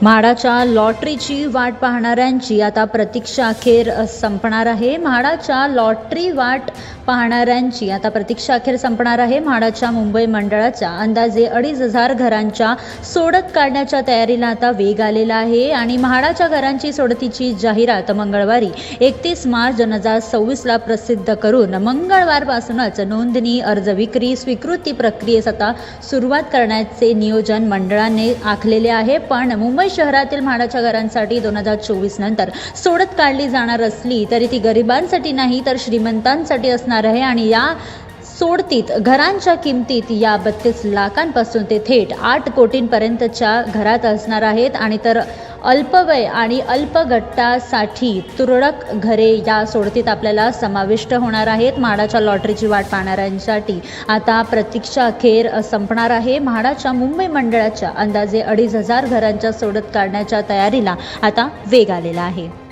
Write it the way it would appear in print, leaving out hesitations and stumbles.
म्हाडाच्या लॉटरीची वाट पाहणाऱ्यांची आता प्रतीक्षा अखेर संपणार आहे. म्हाडाच्या लॉटरी वाट पाहणाऱ्यांची आता प्रतीक्षा अखेर संपणार आहे. म्हाडाच्या मुंबई मंडळाच्या अंदाजे 2,500 घरांच्या सोडत काढण्याच्या तयारीला आता वेग आलेला आहे आणि म्हाडाच्या घरांची सोडतीची जाहिरात मंगळवारी 31 मार्च 2026ला प्रसिद्ध करून मंगळवारपासूनच नोंदणी, अर्ज विक्री, स्वीकृती प्रक्रियेस आता सुरुवात करण्याचे नियोजन मंडळाने आखलेले आहे. पण मुंबई शहरातील म्हाडाच्या घरांसाठी 2024 नंतर सोडत काढली जाणार असली तरी ती गरिबांसाठी नाही तर श्रीमंतांसाठी असणार आहे आणि या सोडतीत घरांच्या किमतीत या 32 लाखांपासून ते थेट 8 कोटींपर्यंतच्या घरात असणार आहेत आणि तर अल्पवय आणि अल्पगटासाठी तुरळक घरे या सोडतीत आपल्याला समाविष्ट होणार आहेत. म्हाडाच्या लॉटरीची वाट पाहणाऱ्यांसाठी आता प्रतीक्षा अखेर संपणार आहे. म्हाडाच्या मुंबई मंडळाच्या अंदाजे 2,500 घरांच्या सोडत काढण्याच्या तयारीला आता वेग आलेला आहे.